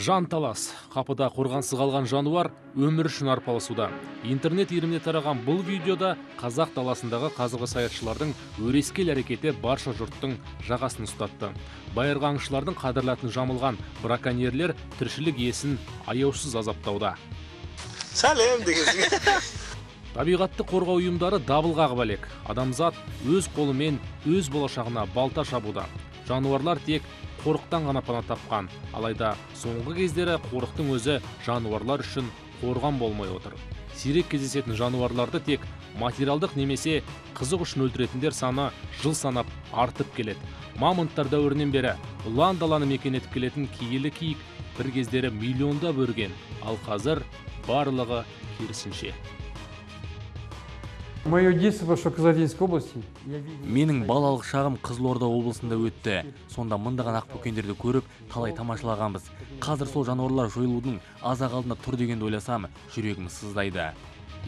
Жанталас, қапыда қорғансыз қалған жануар өмір үшін арпалысуда. Интернет еліміне тараған бұл видеода қазақ даласындағы қазіргі саятшылардың өрескел әрекеті барша жұрттың жағасын ұстатты. Байырғы аңшылардың қадірлатын жамылған браконьерлер тіршілік иесін аяусыз азаптауда. Сәлем дегенсің. Табиғатты қорғау ұйымдары дабыл қағып әлек. Адамзат өз қолымен өз болашағына балта шабуда. Жануарлар тек қорықтан ғана пана тапқан, алайда соңғы кездері қорықтың өзі жануарлар үшін қорған болмай отыр. Сирек кездесетін жануарларды тек материалдық немесе қызық үшін өлтіретіндер саны жыл санап артып келеді. Мамонттар дәуірінен бері ұлан даланы мекен етіп келетін киелі киік бір кездері миллиондап өрген, ал қазір барлығы керісінше. Мое детство прошло в Казатинской области. Менің балалық шағым Қызылорда облысында өтті. Сонда мыңдаған ақбөкендерді көріп, талай тамашалағанбыз. Қазір сол жануарлар жойылудың аз-ақ алдында тұр дегенді ойласам, жүрегім сыздайды.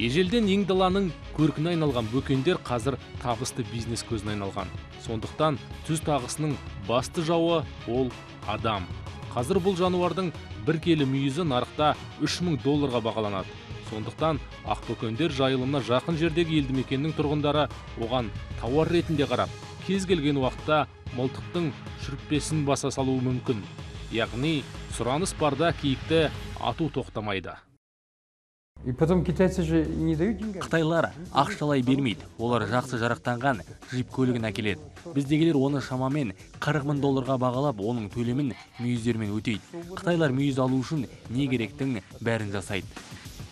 Ежелден ең даланың көркіне айналған бөкендер қазір табысты бизнес көзіне айналған. Сондықтан түз тағысының басты жауы ол адам. Қазір бұл жануардың бір келі мүйізі нарықта $3000 бағаланады. Сондықтан ақбөкендер жайылымына жақын жердегі елді мекеннің тұрғындары оған тауар ретінде қарап, кез келген уақытта мылтықтың шүріппесін баса салуы мүмкін. Яғни сұраныс барда киікті ату тоқтамайды. И потом китайцы же не дают деньги. Қытайлар ақшалай бермейді. Олар жақсы жарақтанған джип көлігін әкеледі. Біздегілер оны шамамен $40,000 бағалап, оның төлемін мүйіздермен өтейді. Қытайлар мүйіз алу үшін не керектің бәрін жасайды.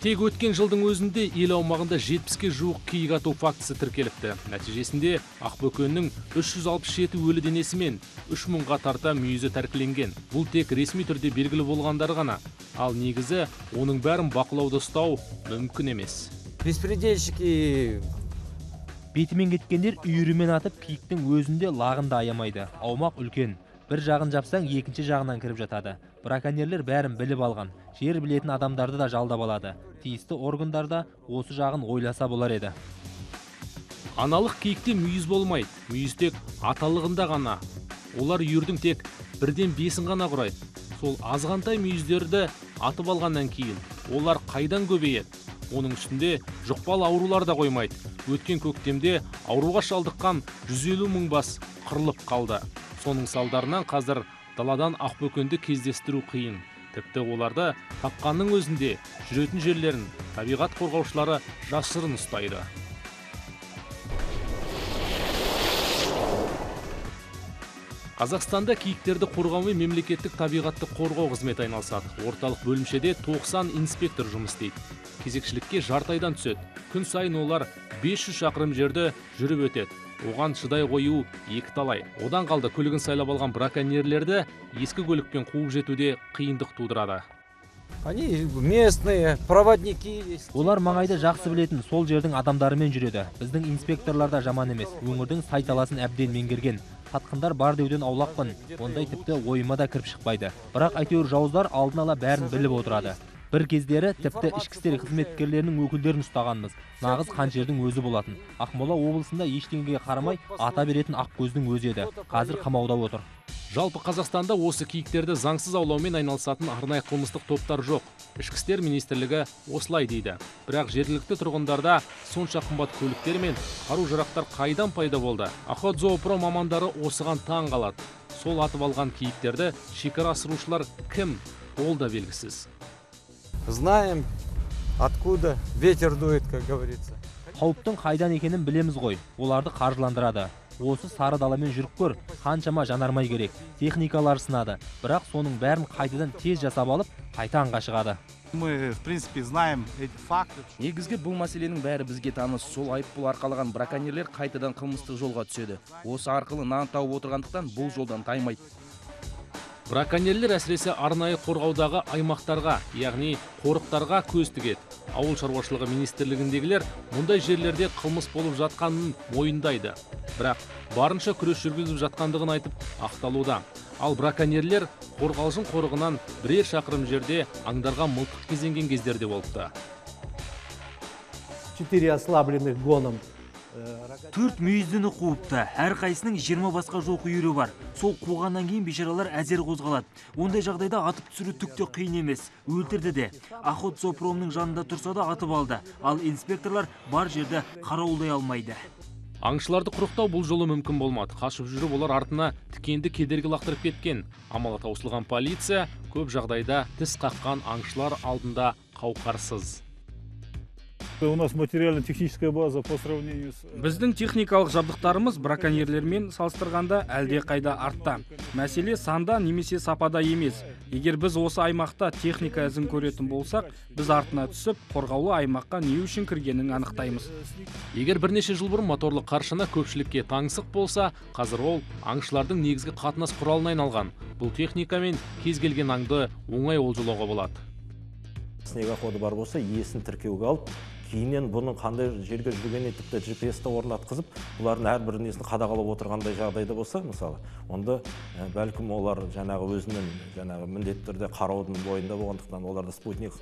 Тек өткен жылдың өзінде ел аумағында 70-ге жуық киік ату фактісі тіркеліпті. Нәтижесінде ақбөкеннің 367 өлі денесі мен 3000-ға тарта мүйізі тәркіленген. Бұл тек ресми түрде белгілі болғандары ғана. Ал негізі оның бәрін бақылауда ұстау мүмкін емес. Беспредельщики бетімен кеткендер үйірімен атып, киіктің өзінде лағында аямайды. Аумақ үлкен. Бір жағын жапсаң, екінші жағынан кіріп жатады. Браконьерлер бәрін біліп алған. Жер білетін адамдарды да жалдап алады. Тиісті органдарда осы жағын ойласа болар еді. Аналық киікте мүйіз болмайды. Мүйіз тек аталығында ғана. Олар үйірдің тек 1/5-ін ғана құрайды. Сол азғантай мүйіздерді атып алғаннан кейін олар қайдан көбейеді? Оның үстінде жұқпалы аурулар да қоймайды. Өткен көктемде ауруға шалдыққан 150 000 бас қырылып қалды. Соның салдарынан қазір даладан ақбөкенді кездестіру қиын. Тіпті оларды тапқанның өзінде жүретін жерлерін табиғат қорғаушылары жасырын ұстайды. Қазақстанда киіктерді қорғаумен мемлекеттік табиғатты қорғау қызметі айналысады. Орталық бөлімшеде 90 инспектор жұмыс істейді. Кезекшілікке жарты айдан түседі. Күн сайын олар 500 шақырым жерді жүріп өтеді. Оған шыдай қою екі талай. Одан қалды көлігін сайлап алған браконьерлерді ескі көлікпен қуып жетуде қиындық тудырады. Они местные проводники. Олар маңайды жақсы білетін сол жердің адамдарымен жүреді. Біздің инспекторлар да жаман емес. Өңірдің сай таласын әбден меңгерген. Қатқындар бар деуден аулақпын. Ондай тіпті ойыма да кіріп шықпайды. Бірақ әйтеуір жауыздар алдын ала бәрін біліп отырады. Бір кездері тіпті ішкі істер қызметкерлерінің өкілдерін ұстағанбыз. Нағыз қаншердің өзі болатын. Ақмола облысында ештеңеге қарамай ата беретін ақкөздің өзі еді. Қазір қамауда отыр. Жалпы Қазақстанда осы киіктерді заңсыз аулаумен айналысатын арнайы қылмыстық топтар жоқ. Ішкі істер министрлігі осылай дейді. Бірақ жергілікті тұрғындарда сонша қымбат көліктер мен қару-жарақтар қайдан пайда болды? Охотзоопром мамандары осыған таң қалады. Сол атып алған киіктерді шекара асырушылар кім? Ол да белгісіз. Знаем, откуда ветер дует, как говорится. Қауіптің қайдан екенін білеміз ғой. Оларды қаржыландырады. Осы сары даламен жүріп көр, қаншама жанармай керек. Техникалар сынады. Бірақ соның бәрін қайтадан тез жасап алып, қайта аңға шығады. Мы, в принципе, знаем эти факты. Негізгі бұл мәселенің бәрі бізге таныс. Сол айыппұл арқалаған браконьерлер қайтадан қылмыстық жолға түседі. Осы арқылы нан тауып отырғандықтан бұл жолдан таймайды. Браконьерлер әсіресе арнайы қорғаудағы аймақтарға, яғни қорықтарға көз тігеді. Ауыл шаруашылығы министрлігіндегілер мұндай жерлерде қылмыс болып жатқанын мойындайды. Бірақ барынша күрес жүргізіп жатқандығын айтып ақталуда. Ал браконьерлер қорғалжын қорығынан бірер шақырым жерде аңдарға мылтық кезенген кездерде болыпты. 4 ослабленных гоном 4 мүйіздіні қуыпты. Әрқайсының 20 басқа жоқ үйірі бар. Сол қуғаннан кейін бейшаралар әзер қозғалады. Ондай жағдайда атып түсіру түк те қиын емес. Өлтірді де. Охотзоопромның жанында тұрса да атып алды. Ал инспекторлар бар жерді қарауылдай алмайды. Аңшыларды құрықтау бұл жолы мүмкін болмады. Қашып жүріп олар артына тікенді кедергі лақтырып кеткен. Амалы таусылған полиция көп жағдайда тіс қаққан аңшылар алдында қауқарсыз. У нас материально-техническая база по сравнению с... Біздің техникалық жабдықтарымыз браконьерлермен салыстырғанда әлде қайда артта. Мәселе санда немесе сапада емес. Егер біз осы аймақта техника ізін көретін болсақ, біз артына түсіп, қорғаулы аймаққа не үшін кіргенін анықтаймыз. Егер бірнеше жыл бұрын моторлы қаршына көпшілікке таңсық болса, қазір ол аңшылардың негізгі қатынас құралына айналған. Бұл техникамен кез келген аңды оңай олжалауға болады. Снегоходы бар болса, иесін тіркеуге алып, кейіннен бұның қандай жерге жүргеніне тіпті GPS-ті орнатқызып, бұлардың әрбір несін қадағалап отырғандай жағдайда болса, мысалы, онда бәлкім олар жаңағы өзінің жаңағы міндеттерде қараудың бойында болғандықтан, оларды спутник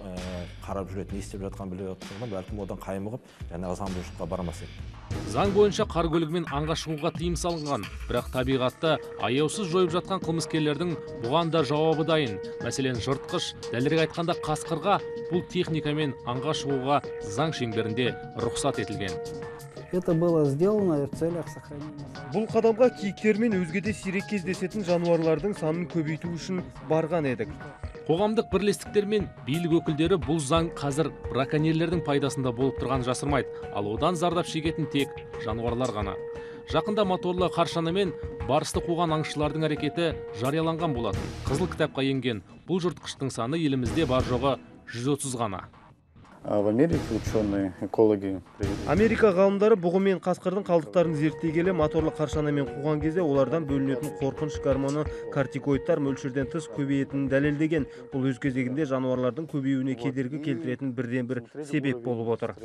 қарап жүретін, не істеп жатқан біліп отырғанда, бәлкім одан қаймығып, жаңағы заңбұзушылыққа бармас еді. Заң бойынша қар көлігімен аңға шығуға тыйым салынған, бірақ табиғатты аяусыз жойып жатқан қылмыскерлердің бұған да жауабы дайын. Мәселен, жыртқыш, дәлірек айтқанда қасқырға бұл техникамен аңға шығуға заң шеңберінде рұқсат етілген. Это было сделано в целях сохранения. Бұл қадамға киіктер мен өзге де сирек кездесетін жануарлардың санын көбейту үшін барған едік. Қоғамдық бірлестіктер мен билік өкілдері бұл заң қазір браконьерлердің пайдасында болып тұрғанын жасырмайды, ал одан зардап шегетін тек жануарлар ғана. Жақында моторлы қаршана мен барысты қуған аңшылардың әрекеті жарияланған болатын. Қызыл кітапқа енген бұл жыртқыштың саны елімізде бар жоғы 130 ғана. В Америке ученые, экологи... Америка ғалымдары бұғы мен қасқырдың қалдықтарын зерттей келе моторлы қаршанамен қуған кезде олардан бөлінетін қорқыныш гормоны кортикоидтар мөлшерден тыс көбейетінін дәлелдеген. Бұл өз кезегінде жануарлардың көбеюіне кедергі келтіретін бірден-бір себеп болып отыр.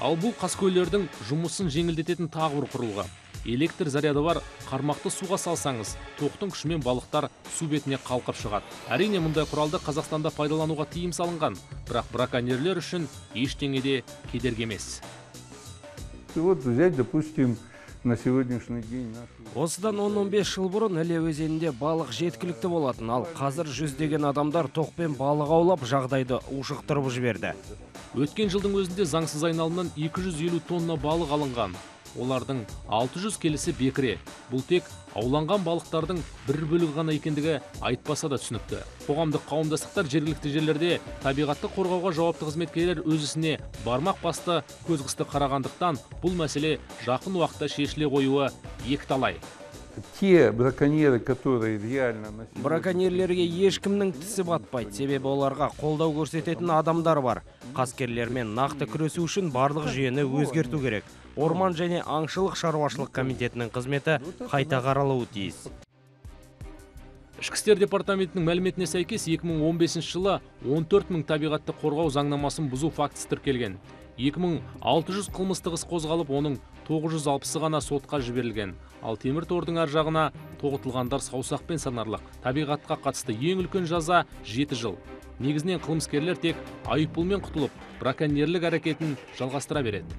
Ал бұл қаскөйлердің жұмысын жеңілдететін тағы бір құрылғы. Электр заряды бар қармақты суға салсаңыз, тоқтың күшімен балықтар су бетіне қалқып шығады. Әрине, мұндай құралды Қазақстанда пайдалануға тыйым салынған, бірақ браконьерлер үшін ештеңеде кедергі емес. Вот взять, допустим, на сегодняшний день Осыдан 10-15 жыл бұрын Іле өзенінде балық жеткілікті болатын, ал қазір жүздеген адамдар тоқпен балық аулап жағдайды ушықтырып жіберді. Өткен жылдың өзінде заңсыз айналымнан 250 тонна балық алынған. Олардың 600 келісі бекіре. Бұл тек ауланған балықтардың бір бөлігі ғана екендігі айтпаса да түсінікті. Қоғамдық қауымдастықтар жергілікті жерлерде табиғатты қорғауға жауапты қызметкерлер өз ісіне бармақ басты көз қысты қарағандықтан бұл мәселе жақын уақытта шешіле қоюы екіталай. те браконьеры, которые реально... Браконьерлерге ешкімнің тісі батпайды, себебі оларға қолдау көрсететін адамдар бар. Қаскерлермен нақты күресу үшін барлық жүйені өзгерту керек. Орман және аңшылық шаруашылық комитетінің қызметі қайта қаралуы тиіс. Ішкі істер департаментінің мәліметіне сәйкес 2015 жылы 14 мың табиғатты қорғау заңнамасын бұзу фактісі тіркелген. 2600 қылмыстық іс қозғалып, оның 960-ы ғана сотқа жіберілген. Ал темір тордың ар жағына тоғытылғандар саусақпен санарлық. Табиғатқа қатысты ең үлкен жаза 7 жыл. Негізінен қылмыскерлер тек айыппұлмен құтылып, браконьерлік әрекетін жалғастыра береді.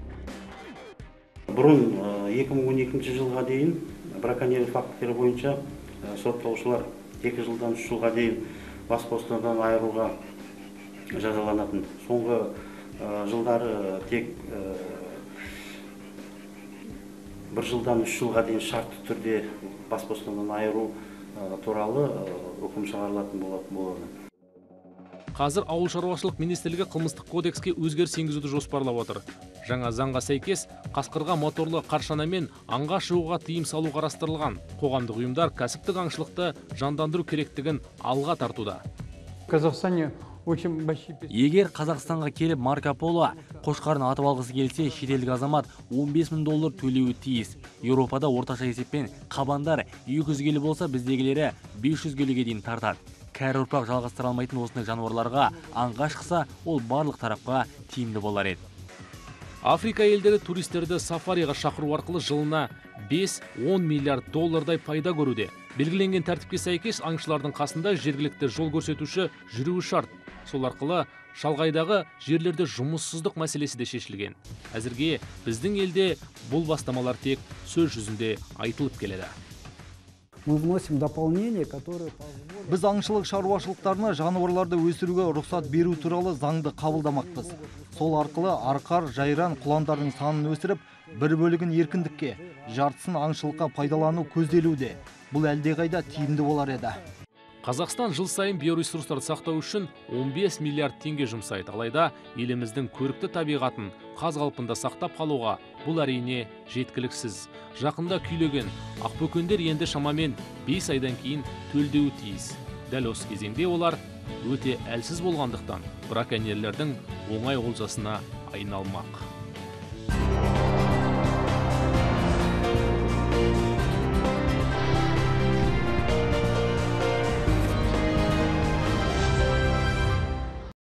Бұрын 2012 жылға дейін браконьерлік фактілері бойынша сотталушылар 2 жылдан 3 жылға дейін бас бостандығынан айыруға жазаланатын. Соңғы жылдары тек 1 жылдан 3 жылға дейін шартты түрде бас бостандығынан айыру туралы үкім шығарылатын болады. Қазір ауыл шаруашылық министрлігі қылмыстық кодекске өзгеріс енгізуді жоспарлап отыр. Жаңа заңға сәйкес қасқырға моторлы қаршанамен аңға шығуға тыйым салу қарастырылған. Қоғамдық ұйымдар кәсіптік аңшылықты жандандыру керектігін алға тартуда. Егер Қазақстанға келіп Марко Поло қошқарын атып алғысы келсе, шетелдік азамат $15,000 төлеуі тиіс. Еуропада орташа есеппен қабандар 200 келі болса, біздегілері 500 келіге дейін тартады. Кәрі ұрпақ жалғастыра алмайтын осындай жануарларға аңға шықса, ол барлық тарапқа тиімді болар еді. Африка елдері туристерді сафариға шақыру арқылы жылына 5-10 миллиард доллардай пайда көруде. Белгіленген тәртіпке сәйкес аңшылардың қасында жергілікті жол көрсетуші жүруі шарт. Сол арқылы шалғайдағы жерлерде жұмыссыздық мәселесі де шешілген. Әзірге біздің елде бұл бастамалар тек сөз жүзінде айтылып келеді. Мы вносим дополнение, которое позволит... Біз аңшылық шаруашылықтарына жануарларды өсіруге рұқсат беру туралы заңды қабылдамақпыз. Сол арқылы арқар, жайран, құландардың санын өсіріп, бір бөлігін еркіндікке, жартысын аңшылыққа пайдалану көзделуде. Бұл әлдеқайда тиімді болар еді. Қазақстан жыл сайын биоресурстарды сақтау үшін 15 миллиард теңге жұмсайды. Алайда еліміздің көрікті табиғатын қаз қалпында сақтап қалуға бұл әрине жеткіліксіз. Жақында күйлеген ақбөкендер енді шамамен 5 айдан кейін төлдеуі тиіс. Дәл осы кезеңде олар өте әлсіз болғандықтан браконьерлердің оңай олжасына айналмақ.